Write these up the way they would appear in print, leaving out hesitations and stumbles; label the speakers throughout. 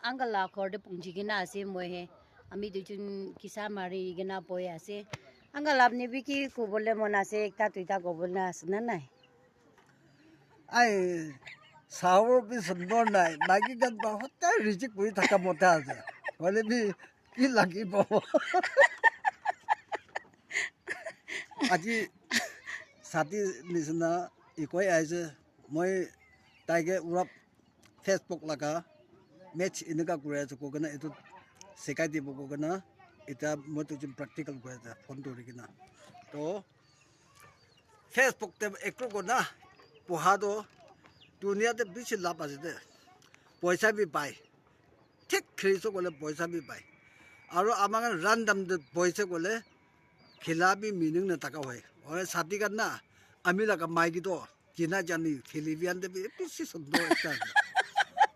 Speaker 1: angala khorde pungji gina ase moi he ami dujun kisa mari gina boy ase angala apni bi ki ko bole mona ase ekta tuita ko bole asna nai
Speaker 2: ai saur bi sundor nai magi gan ba hotta rijik bui thaka mota ase hole bi ki লাগিব আজি সাথী নিচিনা ইকৈ আইছে মই তাইকে উৰা Facebook লগা match এনেকুৱা কৰি আছোঁ ক'কেনে এইটো শিকাই দিব ক'কেনে এতিয়া মই তোৰ প্ৰেক্টিকেল কৰি আছোঁ ফোন ধৰি কিনা তো ফেচবুকতে একো কৰা পঢ়াটো দুনিয়াতে বেছি লাভ আছে দে পইচা বি পায় ঠিক খেলিছোঁ ক'লে পইচা বি পায় আৰু আমাৰ ৰান দাম পইচা ক'লে খেলা বি মিনিং নাথাকা হয় হয় সাথী কান না আমি লাগা মাইকিটো কিনা জানি ফিলিপিয়ানতে বি বেছি সুন্দর একটা আছে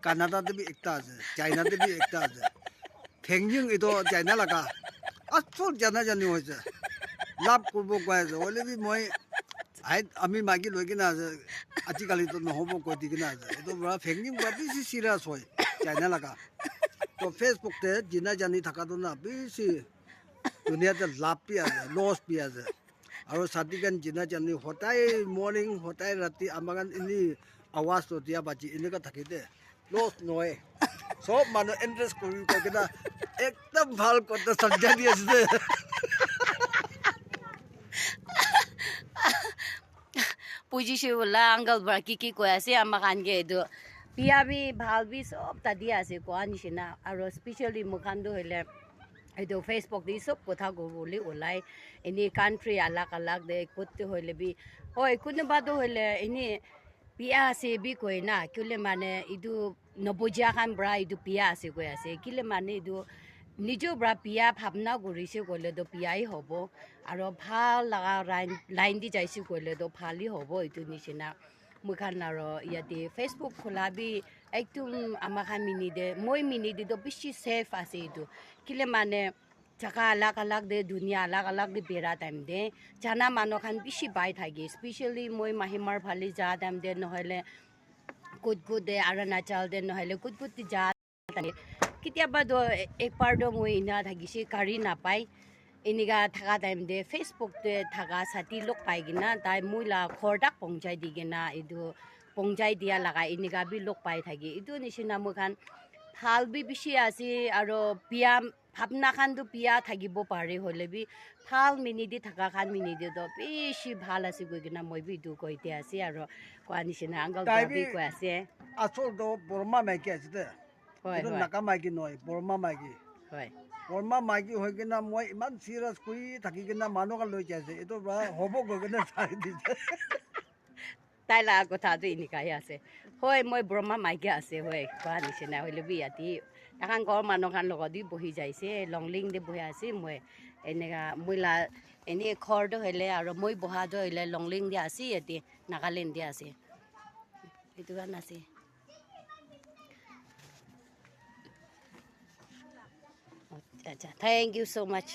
Speaker 2: কানাডাতে বি একটা আছে চাইনাতে বি একটা আছে ফেংজিং ইটো চাইনা লাগা আসল জানা জানি হয়েছে লাভ করব কৈ আছে হলে বি মই আমি মাইকি লৈ কিনা আছে আজিকালিতো নহ'ব কৈ দি কিনা আছে এইটো ফেংজিং বেছি চিৰিয়াছ হয় চাইনা লাগা তো ফেচবুকতে জিনা জানি থকাটো না বেছি দুনিয়াতে লাভ বি আছে লছ বি আছে আৰু সাথীগান জিনা জানি সদায় মৰ্নিং সদায় ৰাতি আমাৰ এনে আৱাজটো দিয়া বাজি এনেকুৱা থাকি দে লছ নহয় চব মানুহ ইণ্টাৰেষ্ট কৰি কিনা একদম ভাল কথা চাৰ্জা দি আছে দে
Speaker 1: পুজিছে বোলা আংগল বৰা কি কৈ আছে আমাক আনগে এইটো পিয়া বি ভাল বি চব তাদি আছে কোৱা নিচিনা আৰু স্পেচিয়েলি মুখানটো হ'লে এইটো ফেচবুক দি চব কথা ক'বলৈ ওলাই এনেই কাণ্ট্ৰি আলাগ আলাগ দে ক'ত হ'লে বি হয় কোনোবাটো হ'লে এনেই পিয়া আছে বি কয় না কেলে মানে এইটো নবজীয়া খান পৰা এইটো পিয়া আছে কৈ আছে কেলে মানে এইটো নিজৰ পৰা পিয়া ভাৱনা কৰিছে ক'লেতো পিয়াই হ'ব আৰু ভাল লগা লাইন দি যাইছোঁ ক'লেতো ভালেই হ'ব এইটো নিচিনা মুখান আৰু ইয়াতে ফেচবুক খোলা বি একদম আমাক মিনিটে মই মিনিটেতো বেছি ছেফ আছে এইটো কেলে মানে জাগা আলাগ আলাগ দে ধুনীয়া আলাগ আলাগ দে বেৰা টাইম দে জানা মানুহ খান বেছি বাই থাকে স্পেচিয়েলি মই মাহিমাৰ ফালে যা টাইম দে নহ'লে কুট দে অৰুণাচল দে নহ'লে কুট যা কেতিয়াবাতো একবাৰতো মই এনে থাকিছে গাড়ী নাপায় এনেকা থকা টাইম দে ফেচবুকতে থকা ছাতি লগ পাই কিনা তাই মই ঘৰটাক পঞ্চাই দি কিনা এইটো পঞ্চাই দিয়া লগা এনেকা বি লগ পাই থাকি এইটো নিচিনা মই খান ভাল বি বেছি আছে আৰু পিয়া ভাৱনা খানটো পিয়া থাকিব পাৰে হ'লে বি ভাল মিনিটে থকা খান মিনিটেতো বেছি ভাল আছে গৈ কিনা মই বি এইটো কৈ দিয়া আছে আৰু কোৱা নিচিনা আংকল বি কৈ আছে
Speaker 2: আচলটো বৰমা মাইকী আছে দে
Speaker 1: হয়
Speaker 2: এইটো নাকা মাইকী নহয় বৰমা মাইকী
Speaker 1: হয়
Speaker 2: বৰমা মাইকী হৈ কিনা মই ইমান চিৰিয়াছ কৰি থাকি কিনা মানুহক লৈ যাইছে এইটো হ'ব গৈ কিনে চাই দিছে
Speaker 1: তাই লগা কথাটো এনেকাই আছে হয় মই ব্ৰহ্মা মাইকী আছে হয় কোৱা নিচিনা হ'লে বি ইয়াতে এখন ঘৰৰ মানুহখান লগত দি বহি যাইছে লংলিং দি বহি আছে মই এনেকা মই এনেই ঘৰটো হ'লে আৰু মই বহাটো হ'লে লংলিং দি আছে ইয়াতে নাগালেণ্ড দি আছে সেইটো কাৰণে আছে আচ্ছা থেংক ইউ ছ' মাছ